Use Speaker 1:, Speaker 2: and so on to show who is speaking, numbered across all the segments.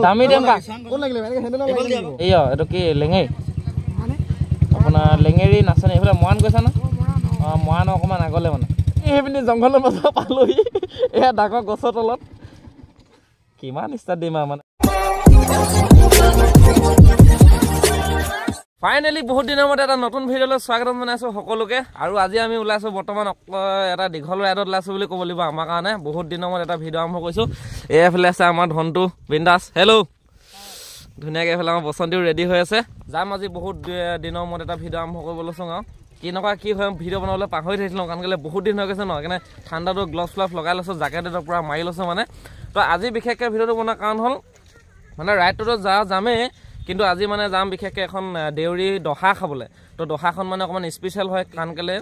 Speaker 1: দামী টেম্পা এইয়া এইটো কি লেঙেৰি আপোনাৰ লেঙেৰি নাচনি এইফালে মৰাণ গৈছা না অঁ মৰাণ অকণমান আগলে মানে সেইপিনি জংঘলৰ মাজত পালোহি এয়া ডাঙৰ গছৰ তলত কিমান ষ্টাৰ্ট দিম আৰু মানে ফাইনেলি বহুত দিনৰ মূৰত এটা নতুন ভিডিঅ'লৈ স্বাগতম জনাইছোঁ সকলোকে আৰু আজি আমি ওলাইছোঁ বৰ্তমান এটা দীঘল ৰাইডত ওলাইছোঁ বুলি ক'ব লাগিব আমাৰ কাৰণে বহুত দিনৰ মূৰত এটা ভিডিঅ' আৰম্ভ কৰিছোঁ এইফালে আছে আমাৰ ধনটো বিন্দাছ হেল্ল' ধুনীয়াকৈ এইফালে আমাৰ বসন্তীও ৰেডি হৈ আছে যাম আজি বহুত দিনৰ মূৰত এটা ভিডিঅ' আৰম্ভ কৰিব লৈছোঁ আৰু কেনেকুৱা কি হয় ভিডিঅ' বনাবলৈ পাহৰি থাকিছিলোঁ কাৰণ কেলৈ বহুত দিন হৈ গৈছে ন সেইকাৰণে ঠাণ্ডাটো গ্লভছ ফ্লভ লগাই লৈছোঁ জেকেট এটা পূৰা মাৰি লৈছোঁ মানে তো আজি বিশেষকৈ ভিডিঅ'টো বনোৱাৰ কাৰণ হ'ল মানে ৰাইডটোতো যামেই কিন্তু আজি মানে যাম বিশেষকৈ এখন দেউৰী দহা খাবলৈ তো দহাখন মানে অকণমান স্পেচিয়েল হয় কাৰণ কেলৈ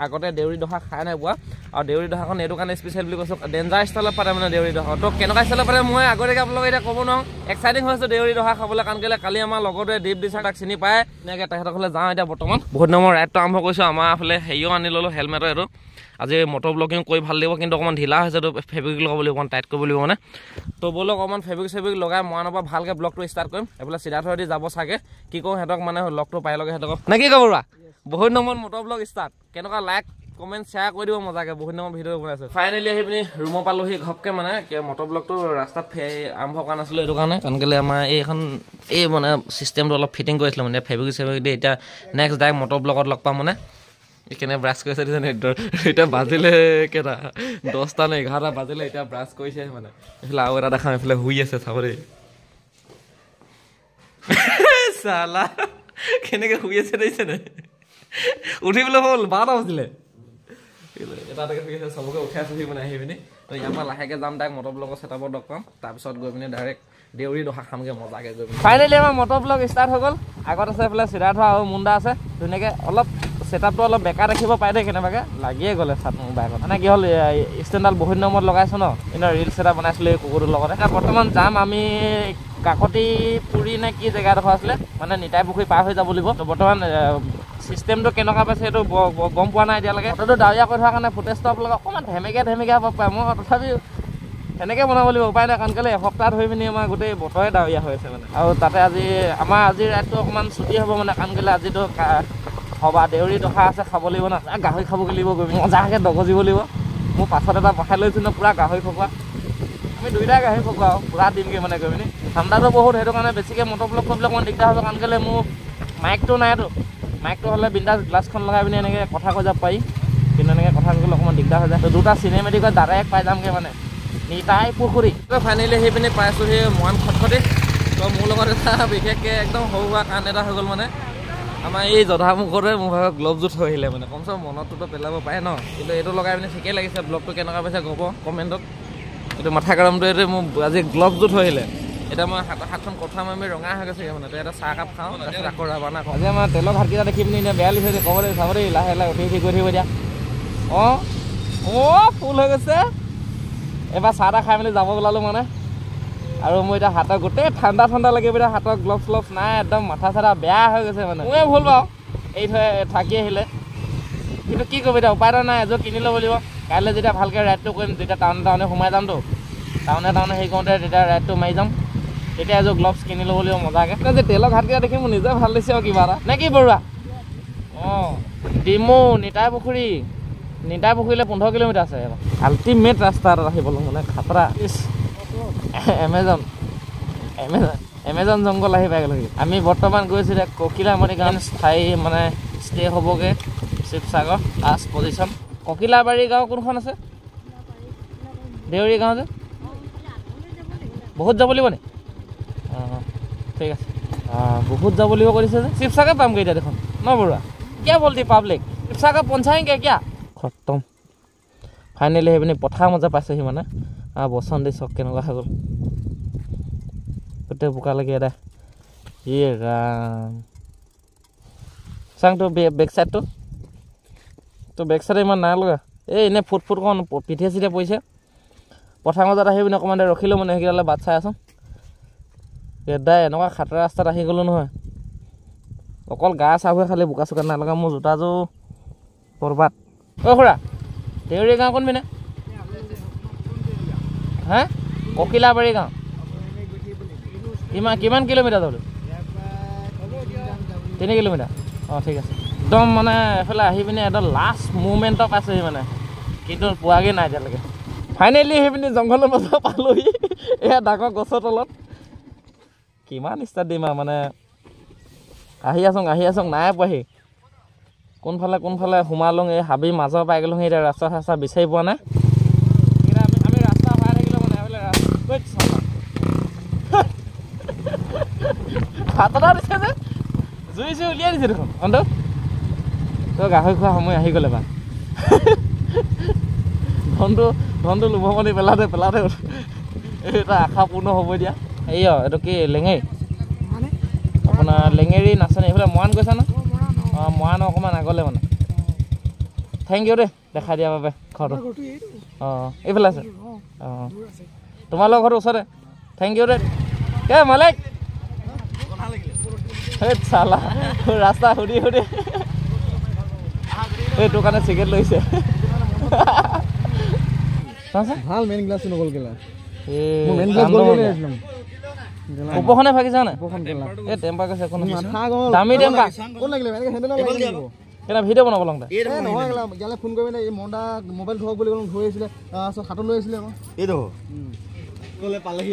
Speaker 1: আগতে দেউৰী দহা খাই নাই পোৱা আৰু দেউৰী দহাখন এইটো কাৰণে স্পেচিয়েল বুলি কৈছোঁ ডেঞ্জাৰ ষ্টাইলত পাতে মানে দেউৰী দহা তো কেনেকুৱা ষ্টাইলত পাতে মই আগতীয়াকৈ আপোনালোকে এতিয়া ক'ব নোৱাৰোঁ এক্সাইটিং হৈছোঁ দেউৰী দহা খাবলৈ কাৰণ কেলৈ কালি আমাৰ লগতে দীপ দিছা তাক চিনি পায় এনেকৈ তেখেতৰ ফালে যাওঁ এতিয়া বৰ্তমান বহুত দিনৰ ৰাইডটো আৰম্ভ কৰিছোঁ আমাৰ ফালে হেৰিও আনি ল'লোঁ হেলমেটৰ এইটো আজি মটৰ ব্লগিং কৰি ভাল লাগিব কিন্তু অকণমান ঢিলা হৈছে তো ফেব্ৰিক লগাব লাগিব অকণমান টাইট কৰিব লাগিব মানে তো ব'লক অকণমান ফেব্ৰিক লগাই মৰাণৰ পৰা ভালকৈ ব্লগটো ষ্টাৰ্ট কৰিম এইফালে চিধাথৰেদি যাব চাগে কি কওঁ সিহঁতক মানে লগটো পাই লগে সিহঁতক নে কি ক'ব বহুত নম্বৰ মটৰ ব্লগ ষ্টাৰ্ট কেনেকুৱা লাইক কমেণ্ট শ্বেয়াৰ কৰি দিব মজাকৈ বহুত নম্বৰ ভিডিঅ' বনাইছোঁ ফাইনেলি আহি পিনি ৰুমৰ পালোহি ঘপকৈ মানে মটৰ ব্লগটো ৰাস্তাত আৰম্ভ কৰা নাছিলোঁ এইটো কাৰণে কাৰণ কেলৈ আমাৰ এইখন এই মানে ছিষ্টেমটো অলপ ফিটিং কৰিছিলোঁ মানে ফেব্ৰিক দি এতিয়া নেক্সট ডাইৰেক্ট মটৰ ব্লগত লগ পাম মানে এইকাৰণে ব্ৰাছ কৰিছে দিছে এতিয়া বাজিলে কেইটা 10টা নে 11টা বাজিলে এতিয়া ব্ৰাছ কৰিছে মানে এইফালে আৰু এটা দেখাম এইফালে শুই আছে চাব দেই চালা কেনেকৈ শুই আছে দেখিছে নে উঠিবলৈ হ'ল 12টা বাজিলে এটা শুই আছে চবকে উঠাই চুহি মানে আহি পিনি তো ইয়াৰ পৰা লাহেকৈ যাম ডাইৰেক্ট মটৰ ব্লগৰ ছেটআপত লগ পাম তাৰপিছত গৈ পিনি ডাইৰেক্ট দেউৰী দহা খামগৈ মজাকৈ গৈ পিনি ফাইনেলি আমাৰ মটৰ ব্লগ ষ্টাৰ্ট হৈ গ'ল আগত আছে এইফালে চিধাৰ্থ আৰু মুণ্ডা আছে ধুনীয়াকৈ অলপ ছেটআপটো অলপ বেকা ৰাখিব পাৰে দেই কেনেবাকৈ লাগিয়ে গ'লে চাট মোৰ বাইকত মানে কি হ'ল ষ্টেণ্ডডাল বহুত দিনৰ মূৰত লগাইছোঁ ন কিন্তু ৰিলছ এটা বনাইছিলোঁ এই কুকুৰটোৰ লগতে এতিয়া বৰ্তমান যাম আমি কাকতি পুৰি নে কি জেগাডোখৰ আছিলে মানে নিতাই পুখুৰী পাৰ হৈ যাব লাগিব তো বৰ্তমান চিষ্টেমটো কেনেকুৱা পাইছে সেইটো গম পোৱা নাই এতিয়ালৈকে ফটোটো ডাৱৰীয়া কৰি থোৱাৰ কাৰণে ফুটেজটো আপোনালোকে অকণমান ধেমেকীয়া হ'ব পাৰে মই তথাপিও সেনেকৈ বনাব লাগিব উপায় নাই কাৰণ কেলৈ এসপ্তাহ ধৰি পিনি আমাৰ গোটেই বতৰে ডাৱৰীয়া হৈ আছে মানে আৰু তাতে আজিৰ ৰাইডটো অকণমান ছুটি হ'ব মানে কাৰণ কেলৈ আজিতো হবা দেউৰী দহা আছে খাব লাগিব না গাহৰি খাবগৈ লাগিব গৈ মজাকৈ দগজিব লাগিব মোৰ পাছত এটা পঠাই লৈছোঁ ন পূৰা গাহৰি খকুৱা আমি দুইটাই গাহৰি খকুৱা আৰু পূৰা দিমগৈ মানে গৈ পিনি ঠাণ্ডাটো বহুত সেইটো কাৰণে বেছিকৈ মটৰ ব্লগ কৰিবলৈ অকণমান দিগদাৰ হ'ব কাৰণ কেলৈ মোৰ মাইকটো নাইতো মাইকটো হ'লে বিন্দাছ গ্লাছখন লগাই পিনি এনেকৈ কথা কৈ যাব পাৰি কিন্তু এনেকৈ কথা ক'বলৈ অকণমান দিগদাৰ হৈ যায় তো দুটা চিনেমেটিকত ডাইৰেক্ট পাই যামগৈ মানে নিতাই পুখুৰী তো ফাইনেলি আহি পিনি পাইছোঁহি মৰাণ খটখটি তো মোৰ লগত এটা বিশেষকৈ একদম সৰু হোৱা কাণ এটা হৈ গ'ল মানে আমাৰ এই জধামুখতে মোৰ ভাগৰ গ্লভযোৰ থৈ আহিলে মানে কমচে কম মনতটোতো পেলাব পাৰে ন কিন্তু এইটো লগাই পিনি ঠিকেই লাগিছে ব্লগটো কেনেকুৱা পাইছে ক'ব কমেণ্টত কিন্তু মাথা গৰমটো এইটো মোৰ আজি গ্লভযোৰ থৈ আহিলে এতিয়া মই হাতখন কথা মাৰি ৰঙা হৈ গৈছে মানে তো এটা চাহ কাপ খাওঁ তাৰপিছত আকৌ ৰাবানা খাওঁ আজি আমাৰ তেলৰ ভাতকেইটা দেখি পিনি এতিয়া বেয়া লিছে ক'ব দেই চাব দেই লাহে উঠি গৈ থাকিব এতিয়া অঁ ফুল হৈ গৈছে এইবাৰ চাহ তাহ খাই মেলি যাব ওলালোঁ মানে আৰু মই এতিয়া হাতৰ গোটেই ঠাণ্ডা লাগিব এতিয়া হাতৰ গ্লভছ নাই একদম মাথা চাথা বেয়া হৈ গৈছে মানে ময়ে ভুল বাৰু এই থৈ থাকি আহিলে কিন্তু কি কৰিব এতিয়া উপায়টো নাই এযোৰ কিনি ল'ব লাগিব কাইলৈ যেতিয়া ভালকৈ ৰাইডটো কৰিম যেতিয়া টাউনে সোমাই যামতো টাউনে হেৰি কৰোঁতে তেতিয়া ৰাইডটো মাৰি যাম তেতিয়া এযোৰ গ্লভছ কিনি ল'ব লাগিব মজাকৈ যে তেলৰ ঘাটকেইটা দেখি মোৰ নিজে ভাল লাগিছে আৰু কিবা এটা নে কি বৰুৱা অঁ ডিমৌ নিতাই পুখুৰীলৈ 15 কিলোমিটাৰ আছে আল্টিমেট ৰাস্তা এটা আহিবলৈ মানে খাতৰা এমেজন জংঘল আহি পাই গ'লহি আমি বৰ্তমান গৈছোঁ এতিয়া ককিলাবাৰী গাঁও স্থায়ী মানে ষ্টে হ'বগৈ শিৱসাগৰ লাষ্ট পজিশ্যন ককিলাবাৰী গাঁও কোনখন আছে দেউৰী গাঁও যে বহুত যাব লাগিব নি অঁ ঠিক আছে বহুত যাব লাগিব কৰিছে যে শিৱসাগৰ পামগৈ এতিয়া দেখোন ন বৰুৱা কিয় বলতি পাব্লিক শিৱসাগৰ পঞ্চায়ংগে কিয় খতম ফাইনেলি সেই পিনি পথাৰ মজা পাইছেহি মানে বসন্তি চক কেনেকুৱা হৈ গ'ল গোটেই বোকা লাগি এটা ৰাম চাং তোৰ বেক চাইডটো ইমান নাই লগা এই এনেই ফুট অকণ পিঠিয়ে চিঠিয়ে পৰিছে পথাৰ মাজত আহি পিনি অকণমান ৰখিলোঁ মানে সেইকেইটালৈ বাট চাই আছোঁ দাই এনেকুৱা খাতৰা ৰাস্তাত আহি গ'লোঁ নহয় অকল গা চাহোৱে খালি বোকা চোকা নালগা মোৰ জোতাযোৰ বৰবাদ খুৰা দেউৰী গাঁও কোন পিনে হা ককিলাবাৰী গাঁও কিমান কিলোমিটাৰ যাবলৈ 3 কিলোমিটাৰ অঁ ঠিক আছে একদম মানে এফালে আহি পিনে একদম লাষ্ট মুভমেণ্টত পাইছেহি মানে কিন্তু পোৱাগৈ নাই এতিয়ালৈকে ফাইনেলি আহি পিনি জংঘলৰ মাজত পালোহি এয়া ডাঙৰ গছৰ তলত কিমান ষ্টাৰ্ট দিম আৰু মানে আহি আছোং নাই পোৱাহি কোনফালে সোমালোং এই হাবিৰ মাজৰ পাই গ'লোহি এতিয়া ৰাস্তা চাস্তা বিচাৰি পোৱা নাই এতিয়া আমি ৰাস্তা পাই থাকিলোঁ মানে ভাত এটা দিছে যে জুই উলিয়াই দিছে দেখোন অন্ত তই গাহৰি খোৱা সময় আহি গ'লে বা ধনটো লোভমণি পেলাতে এটা আশা পূৰ্ণ হ'ব দিয়া এইটো কি লেঙেৰি আপোনাৰ লেঙেৰি নাচনি এইফালে মৰাণ গৈছা ন অঁ মৰাণ অকণমান আগলৈ মানে থেংক ইউ দেই দেখাই দিয়াৰ বাবে ঘৰটো অঁ এইফালে আছে অঁ তোমালোকৰ ঘৰটো ওচৰতে থেংক ইউ দেই মালিক সেই চালা ৰাস্তা সুধি এইটো কাৰণে চিকেট লৈছে
Speaker 2: ভাল মেইন গ্লাছ নগল গেলা
Speaker 1: উপখনে ভাগিছা নাই এই টেম্পাৰ কৈছে দামী টেম্পাৰ কেনে ভিডিঅ' বনাব লওঁতে
Speaker 2: ফোন কৰিবি এই মন্দা মোবাইল ধৰক বুলি ক'লো ধৰি আছিলে হাতত লৈ আহিছিলে আকৌ এইটো পালেহি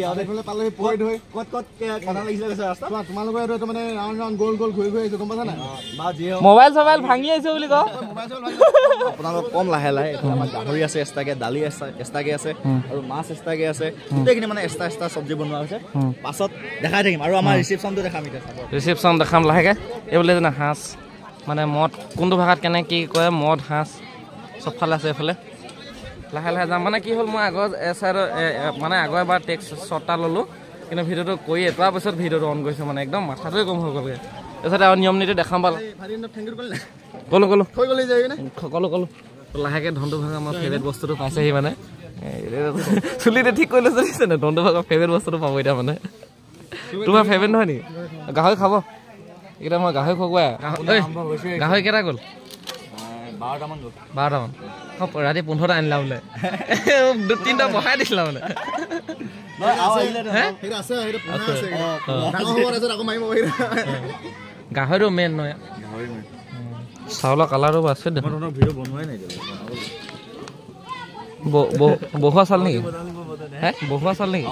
Speaker 2: পৰি ধৰি তোমালোকৰ এইটো মানে ৰাউণ্ড গ'ল ঘূৰি আহিছে গম পাইছা নাই
Speaker 1: মোবাইল চবাইল ভাঙি আহিছে বুলি কওঁ
Speaker 2: আপোনালোক কম লাহে আমাৰ গাহৰি আছে এক্সট্ৰাকে দালি এক্সট্ৰাকে আছে আৰু মাছ এক্সট্ৰাকে আছে গোটেইখিনি মানে এক্সট্ৰা চব্জি বনোৱা হৈছে পাছত দেখাই থাকিম আৰু আমাৰ ৰিচিপশ্যনটো দেখাম
Speaker 1: ৰিচিপশ্যন দেখাম লাহেকৈ এই বোলে জানা সাঁজ মানে মদ কোনটো ভাষাত কেনে কি কয় মদ সাঁজ চবফালে আছে এইফালে লাহে যাম মানে কি হ'ল মই আগৰ মানে আগৰ এবাৰ টেক্স শ্বটটা ল'লোঁ কিন্তু ভিডিঅ'টো কৰি এটাৰ পিছত ভিডিঅ'টো অন কৰিছোঁ মানে একদম মাথাটোৱে কম হৈ গ'লগৈ তাৰপিছতে আৰু নিয়ম নীতি দেখাম পালোঁ ক'লোঁ লাহেকৈ ধনটো ভাগা আমাৰ ফেভৰেট বস্তুটো পাইছেহি মানে চুলিতে ঠিক কৰি লৈছে দিছে নে ধনটো ভাগৰ ফেভৰেট বস্তুটো পাব এতিয়া মানে তোমাৰ ফেভৰেট নহয় নেকি গাহৰি খাব এইকেইটা মই গাহৰি খুৱাই গাহৰি কেইটা গ'ল 12টামান ৰাতি 15টা আনিলা বোলে 2-3টা বহাই দিছিলা মানে গাহৰিটো মেইন নহয় চাউলৰ কালাৰটো আছে বহুৱা চাল নেকি বহুৱা চাল নেকি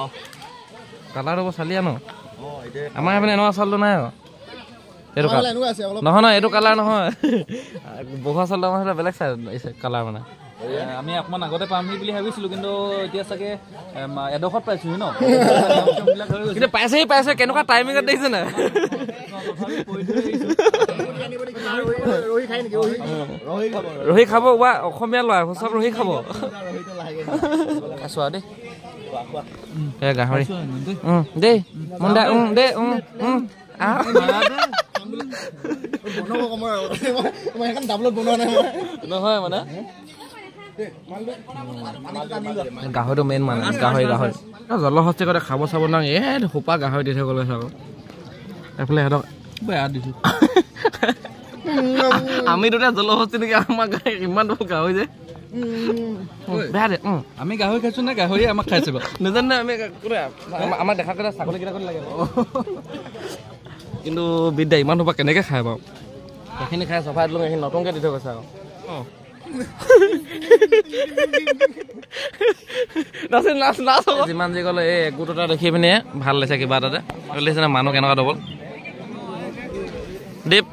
Speaker 1: কালাৰটো চালিয়া ন আমাৰ এইপিনে এনেকুৱা চাউলটো নাই আৰু নহয় এইটো কালাৰ নহয় বহুৱা চাউল আমাৰ বেলেগ চাই কালাৰ মানে
Speaker 3: আমি অকণমান আগতে পামহি বুলি ভাবিছিলোঁ কিন্তু এতিয়া চাগে এডোখৰত পাইছোহি ন
Speaker 1: কিন্তু পাইছে কেনেকুৱা টাইমিঙত দেখিছে নাই ৰহি খাব বা অসমীয়া ল'ৰা চব ৰহি খাব আছো আৰু দেই গাহৰি দেই মুণ্ডা দেই নহয় মানে গাহৰিটো মেইন মানে গাহৰি জলহস্তি কৰি খাব চাব নাং সোপা গাহৰি দি থৈ গ'লে আকৌ এইফালে সিহঁতক বেয়া দিছোঁ আমি দুটা জলহস্তি নেকি আমাৰ ইমান গাহৰি যে বেয়া দে
Speaker 3: আমি গাহৰি খাইছোঁ নে গাহৰি আমাক খাইছে বাৰু
Speaker 1: নাজানো আমি আমাক দেখা কথা ছাগলীকেইটা কৰি লাগে কিন্তু বিদ্যা ইমান সোপা কেনেকৈ খাই বাৰু সেইখিনি খাই চফাই দিলোঁ সেইখিনি নতুনকৈ দি থৈ গৈছে আকৌ যিমান যি ক'লে এই গোট এটা দেখি পিনে ভাল লাগিছে কিবা এটাতে লাগিছে নে মানুহ কেনেকুৱা ডবল দীপ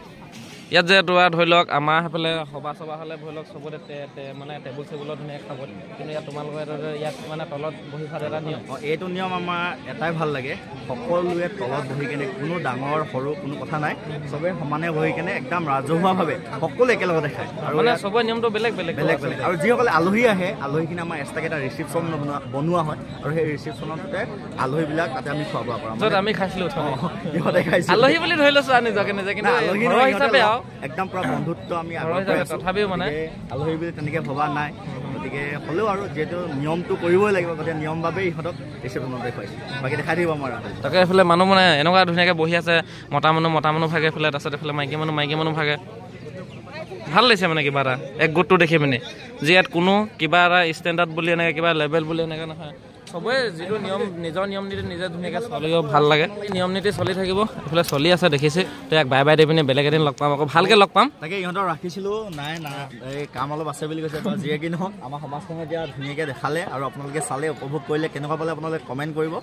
Speaker 1: ইয়াত যে তোৰা ধৰি লওক আমাৰ সেইফালে সভা হ'লে ধৰি লওক চবতে মানে টেবুল চেবুলত ধুনীয়াকৈ খাব কিন্তু ইয়াত তোমালোকৰ ইয়াত মানে তলত বহি খোৱাটো এটা নিয়ম
Speaker 2: এইটো নিয়ম আমাৰ এটাই ভাল লাগে সকলোৱে তলত বহি কেনে কোনো ডাঙৰ সৰু কোনো কথা নাই চবে সমানে বহি কেনে একদম ৰাজহুৱাভাৱে সকলো একেলগতে খায় আৰু
Speaker 1: মানে চবৰে নিয়মটো বেলেগ
Speaker 2: আৰু যিসকলে আলহী আহে আলহীখিনি আমাৰ এক্সট্ৰাকৈ এটা ৰিচিপশ্যন বনোৱা হয় আৰু সেই ৰিচিপশ্যনতে আলহীবিলাক তাতে আমি খোৱা বোৱা কৰা
Speaker 1: য'ত আমি খাইছিলোঁ
Speaker 2: সিহঁতে খাইছোঁ
Speaker 1: আলহী বুলি ধৰি লৈছোঁ নিজকে নিজে কিন্তু ঘৰৰ হিচাপে আৰু
Speaker 2: একদম পুৰা বন্ধুত্ব আমি
Speaker 1: তথাপিও মানে
Speaker 2: আলহী বুলি তেনেকৈ ভবা নাই গতিকে হ'লেও আৰু যিহেতু নিয়মটো কৰিবই লাগিব গতিকে নিয়ম বাবেই ইহঁতক ৰিচিপশ্যনত দেখুৱাইছোঁ বাকী দেখাই দিব আমাৰ
Speaker 1: তাকে এইফালে মানুহ মানে এনেকুৱা ধুনীয়াকৈ বহি আছে মতা মানুহ ভাগে এইফালে তাৰপিছত এইফালে মাইকী মানুহ ভাগে ভাল লাগিছে মানে কিবা এটা এক গোটটো দেখি পিনে যে ইয়াত কোনো কিবা এটা ষ্টেণ্ডাৰ্ড বুলি এনেকৈ কিবা লেভেল বুলি এনেকৈ নহয় চবৰে যিটো নিয়ম নিজৰ নিয়ম নীতি নিজে ধুনীয়াকৈ চলিব ভাল লাগে নিয়ম নীতি চলি থাকিব এইফালে চলি আছে দেখিছে তো ইয়াক বাই বাই দি পিনে বেলেগ এদিন লগ পাম আকৌ ভালকৈ লগ পাম
Speaker 2: তাকে ইহঁতক ৰাখিছিলোঁ নাই এই কাম অলপ আছে বুলি কৈছে যিয়ে কি নহওক আমাৰ সমাজখনত এতিয়া ধুনীয়াকৈ দেখালে আৰু আপোনালোকে চালে উপভোগ কৰিলে কেনেকুৱা পালে আপোনালোকে কমেণ্ট কৰিব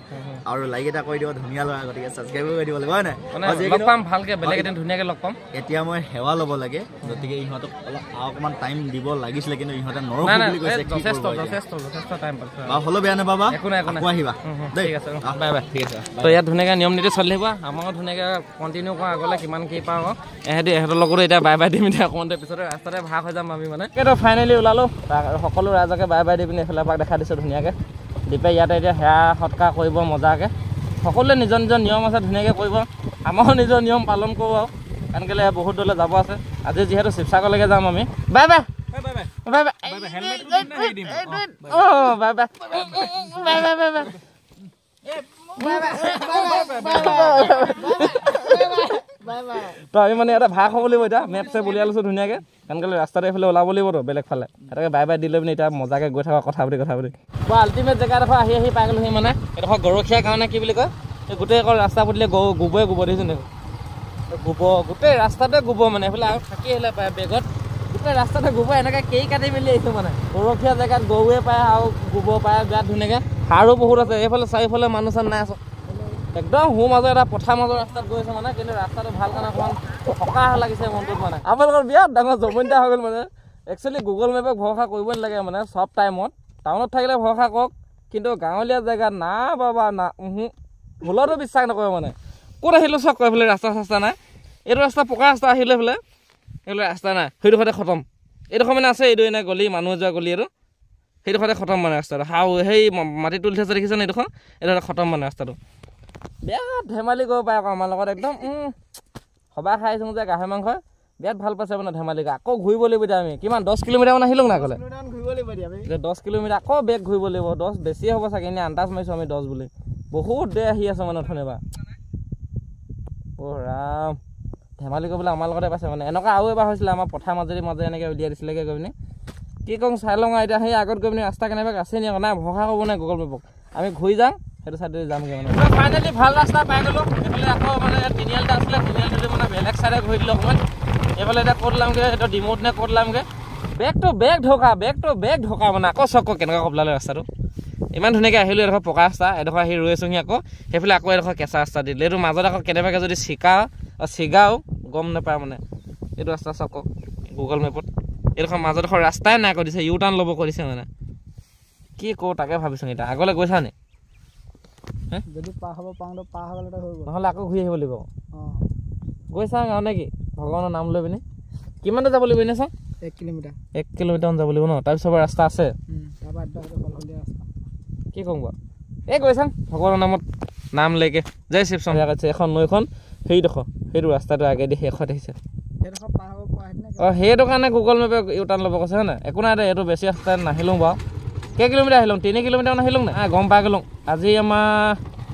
Speaker 2: আৰু লাইক এটা কৰি দিব ধুনীয়া ল'ৰা গতিকে ছাবস্ক্ৰাইব কৰি দিব লাগিব হয় নাই
Speaker 1: লগ পাম ভালকৈ বেলেগ এদিন ধুনীয়াকৈ লগ পাম
Speaker 2: এতিয়া মই সেৱা ল'ব লাগে গতিকে ইহঁতক অলপ অকণমান টাইম দিব লাগিছিলে কিন্তু ইহঁতে নৰখো বুলি কৈছে
Speaker 1: যথেষ্ট টাইম পাইছে
Speaker 2: হ'লেও বেয়া নাপাবা
Speaker 1: একো নাই
Speaker 2: আহিবা
Speaker 1: ঠিক আছে বাই বাই ঠিক আছে তো ইয়াত ধুনীয়াকৈ নিয়ম নীতি চলি থাকিব আমাৰো ধুনীয়াকৈ কণ্টিনিউ কৰা আগলৈ কিমান কি পাওঁ এহঁতৰ লগতো এতিয়া বাই বাই দিম এতিয়া অকণমান পিছতে ৰাস্তাতে ভাগ হৈ যাম আমি মানে এইটো ফাইনেলি ওলালোঁ সকলো ৰাইজকে বাই বাই দি পিনে এইফালে পাক দেখা দিছোঁ ধুনীয়াকৈ দীপে ইয়াতে এতিয়া সেৱা সৎকাৰ কৰিব মজাকৈ সকলোৱে নিজৰ নিজৰ নিয়ম আছে ধুনীয়াকৈ কৰিব আমাৰো নিজৰ নিয়ম পালন কৰোঁ আৰু কাৰণ কেলৈ বহুত দূৰলৈ যাব আছে আজি যিহেতু শিৱসাগৰলৈকে যাম আমি বাই বাই বাই বাই অঁ bye bye bye bye bye bye তো আমি মানে এটা ভাগ হ'ব লাগিব এতিয়া মেপ চেপ উলিয়াই লৈছোঁ ধুনীয়াকৈ কাৰণ কেলৈ ৰাস্তাতে এইফালে ওলাব লাগিবতো বেলেগ ফালে এটাকে বাই বাই দি লৈ পিনে এতিয়া মজাকৈ গৈ থকা কথা পাতি বৰ আল্টিমেট জেগাডোখৰ আহি পাই গ'লোহি মানে এইডোখৰ গৰখীয়া কাৰণে কি বুলি কয় এই গোটেই অকল ৰাস্তা পতিলে গোবৰে গোবৰ দেখিছোঁ নেকি গোবৰ গোটেই ৰাস্তাতে গোবৰ মানে এইফালে আৰু থাকি আহিলে পায় বেগত গোটেই ৰাস্তাতে গোবৰ এনেকৈ কেই কাটি মেলি আহিছোঁ মানে গৰখীয়া জেগাত গৰুৱে পায় আৰু গোবৰ পায় বিৰাট ধুনীয়াকৈ সাৰো বহুত আছে এইফালে চাৰিওফালে মানুহ চান নাই আছোঁ একদম সোঁ মাজৰ এটা পথাৰ মাজৰ ৰাস্তাত গৈ আছে মানে কিন্তু ৰাস্তাটো ভাল কাৰণে অকণমান সকাহ লাগিছে মনটোত মানে আপোনালোকৰ বিৰাট ডাঙৰ জমনিতা হৈ গ'ল মানে একচুৱেলি গুগল মেপক ভৰসা কৰিব নালাগে মানে চব টাইমত টাউনত থাকিলে ভৰসা কৰক কিন্তু গাঁৱলীয়া জেগাত না বাবা না ভুলতো বিশ্বাস নকৰে মানে ক'ত আহিলোঁ চব কয় এইফালে ৰাস্তা চাস্তা নাই এইটো ৰাস্তা পকা ৰাস্তা আহিলে এইফালে এইফালে ৰাস্তা নাই সেইডোখৰতে খতম এইডোখৰ মানে আছে এইটো এনে গলি মানুহ যোৱা গলি এইটো সেইডোখৰতে খতম মানে ৰাস্তাটো সেই মাটি তুলি থৈছে দেখিছে নে এইডোখৰ এইডোখৰতে খতম মানে ৰাস্তাটো বিৰাট ধেমালি কৰিব পাৰে আকৌ আমাৰ লগত একদম সবাই খাই আহিছোঁ যে গাহৰি মাংস বিৰাট ভাল পাইছে মানে ধেমালি আকৌ ঘূৰিব লাগিব এতিয়া আমি কিমান 10 কিলোমিটাৰমান আহিলোঁ নাই ক'লে 10 কিলোমিটাৰ আকৌ বেগ ঘূৰিব লাগিব 10 বেছিয়ে হ'ব চাগে এনেই আন্দাজ মাৰিছোঁ আমি 10 বুলি বহুত দেৰি আহি আছে মানে অথনিবা ৰাম ধেমালি কৰিবলৈ আমাৰ লগতে পাইছে মানে এনেকুৱা আৰু এবাৰ হৈছিলে আমাৰ পথাৰ মাজে এনেকৈ উলিয়াই দিছিলেগৈ গৈ পিনে কি কওঁ চাই লওঁ এতিয়া সেই আগত গৈ পিনে ৰাস্তা কেনেবাকৈ আছে নি আকৌ নাই ভৰসা কৰিব নাই গুগল মেপক আমি ঘূৰি যাম সেইটো চাইডে যামগৈ মানে ফাইনেলি ভাল ৰাস্তা পাই গ'লোঁ এইফালে আকৌ মানে তিনিআলিটা আছিলে তিনিআলিটো মানে বেলেগ চাইডে ঘূৰি দিলোঁ অকণমান এইফালে এতিয়া ক'ত ওলামগৈ এইটো ডিমৌত নে ক'ত ওলামগৈ বেগ ঢকা মানে আকৌ চক কেনেকুৱা কপলালে ৰাস্তাটো ইমান ধুনীয়াকৈ আহিলোঁ এডোখৰ পকা ৰাস্তা এডোখৰ আহি ৰৈ আছোঁহি আকৌ সেইফালে আকৌ এডোখৰ কেঁচা ৰাস্তা দি দিলে এইটো মাজত আকৌ কেনেবাকৈ যদি চিগাও গম নাপায় মানে এইটো ৰাস্তা চক গুগল মেপত এইডোখৰ মাজৰডোখৰ ৰাস্তাই নাই কৰি দিছে ইউ টাৰ্ণ ল'ব কৰিছে মানে কি কৰোঁ তাকে ভাবিছোঁ এতিয়া আগলৈ গৈছা নি
Speaker 4: যদি পাৰ হ'ব পাৰ হ'লে হৈ গ'ল
Speaker 1: নহ'লে আকৌ ঘূৰি আহিব লাগিব গৈছা গাঁও নে কি ভগৱানৰ নাম লৈ পিনে কিমানটা যাব লাগিব এনেই চাওঁ
Speaker 4: 1 কিলোমিটাৰ
Speaker 1: 1 কিলোমিটাৰমান যাব লাগিব ন তাৰপিছত ৰাস্তা আছে কি ক'ম বাৰু এই গৈছা ভগৱানৰ নামত নাম লৈকে জয় শিৱ শংকৰ আছে এখন নৈখন সেইটো ৰাস্তাটো আগেদি শেষত আহিছে সেইটো কাৰণে গুগল মেপে ইউ টাৰ্ণ ল'ব কৈছে হয় নাই একো নাই দে এইটো বেছি ৰাস্তাত নাহিলোঁ বাৰু কেই কিলোমিটাৰ আহিলোঁ 3 কিলোমিটাৰমান আহিলোঁ নাই গম পাই গ'লোঁ আজি আমাৰ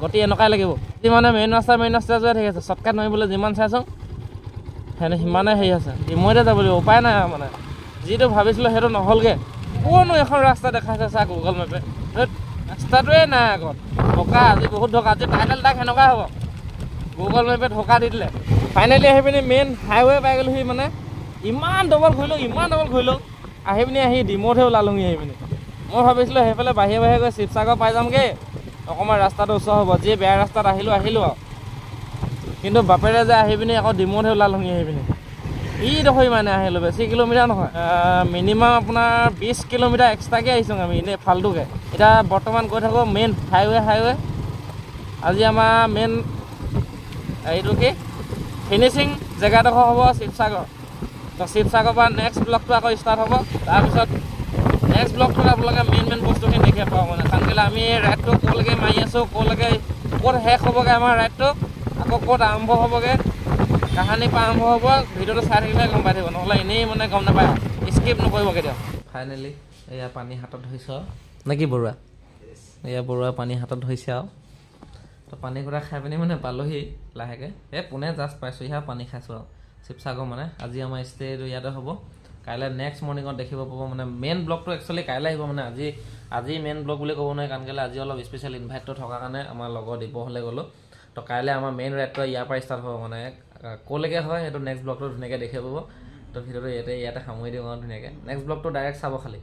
Speaker 1: গতি এনেকুৱাই লাগিব যি মানে মেইন ৰাস্তা যোৱাই ঠিক আছে শ্বৰ্টকাট মাৰিবলৈ যিমান চাইছোঁ সিমানে হেৰি আছে ডিমৌতে যাব লাগিব উপায় নাই মানে যিটো ভাবিছিলোঁ সেইটো নহ'লগৈ কোনো এখন ৰাস্তা দেখাইছে চা গুগল মেপে ৰাস্তাটোৱে নাই আগত ঢকা আজি বহুত ঢকা আজি টাইটেল তাক সেনেকুৱাই হ'ব গুগল মেপে ঢকা দি দিলে ফাইনেলি আহি পিনি মেইন হাইৱে পাই গ'লোহি মানে ইমান ডবল ঘূৰিলোঁ আহি পিনি ডিমৌতহে ওলালোহি আহি পিনি মই ভাবিছিলোঁ সেইফালে বাহিৰে গৈ শিৱসাগৰ পাই যামগৈ অকণমান ৰাস্তাটো ওচৰ হ'ব যি বেয়া ৰাস্তাত আহিলোঁ আৰু কিন্তু বাপেৰে যে আহি পিনি আকৌ ডিমৌতহে ওলালোহি আহি পিনি ইডোখৰ মানে আহিলোঁ বেছি কিলোমিটাৰ নহয় মিনিমাম আপোনাৰ 20 কিলোমিটাৰ এক্সট্ৰাকৈ আহিছোঁ আমি এনেই ফাল্টুকৈ এতিয়া বৰ্তমান গৈ থাকোঁ মেইন হাইৱে আজি আমাৰ মেইন এইটো কি ফিনিচিং জেগাডোখৰ হ'ব শিৱসাগৰ তো শিৱসাগৰৰ পৰা নেক্সট ব্লগটো আকৌ ষ্টাৰ্ট হ'ব তাৰপিছত নেক্সট ব্লগটোত আপোনালোকে মেইন বস্তুখিনি দেখি পাওঁ মানে কাৰণ কেলৈ আমি ৰাইডটো ক'লৈকে মাৰি আছোঁ ক'লৈকে ক'ত শেষ হ'বগৈ আমাৰ ৰাইডটো আকৌ ক'ত আৰম্ভ হ'বগৈ কাহানী পৰা আৰম্ভ হ'ব ভিডিঅ'টো চাই থাকিলে গম পাই থাকিব নহ'লে এনেই মানে গম নাপায় স্কিপ নকৰিব কেতিয়াও ফাইনেলি এয়া পানী হাতত ধৰিছোঁ আৰু নে কি বৰুৱা এয়া বৰুৱা পানী হাতত ধৰিছে আৰু তো পানী ঘূৰা খাই পিনি মানে পালোহি লাহেকৈ পুনে জাষ্ট পাইছোঁ ইয়া পানী খাইছোঁ আৰু শিৱসাগৰ মানে আজি আমাৰ ষ্টেটো ইয়াতে হ'ব কাইলৈ নেক্সট মৰ্ণিঙত দেখিব পাব মানে মেইন ব্লগটো একচুৱেলি কাইলৈ আহিব মানে আজি মেইন ব্লগ বুলি ক'ব নোৱাৰি কাৰণ কেলৈ আজি অলপ স্পেচিয়েল ইনভাইটটো থকাৰ কাৰণে আমাৰ লগৰ দিবহলৈ গ'লোঁ তো কাইলৈ আমাৰ মেইন ৰাইডটো ইয়াৰ পৰা ষ্টাৰ্ট হ'ব মানে ক'লৈকে হয় সেইটো নেক্সট ব্লগটো ধুনীয়াকৈ দেখিব পাব তো ভিডিঅ'টো ইয়াতে সামৰি দিওঁ আৰু ধুনীয়াকৈ নেক্সট ব্লগটো ডাইৰেক্ট চাব খালি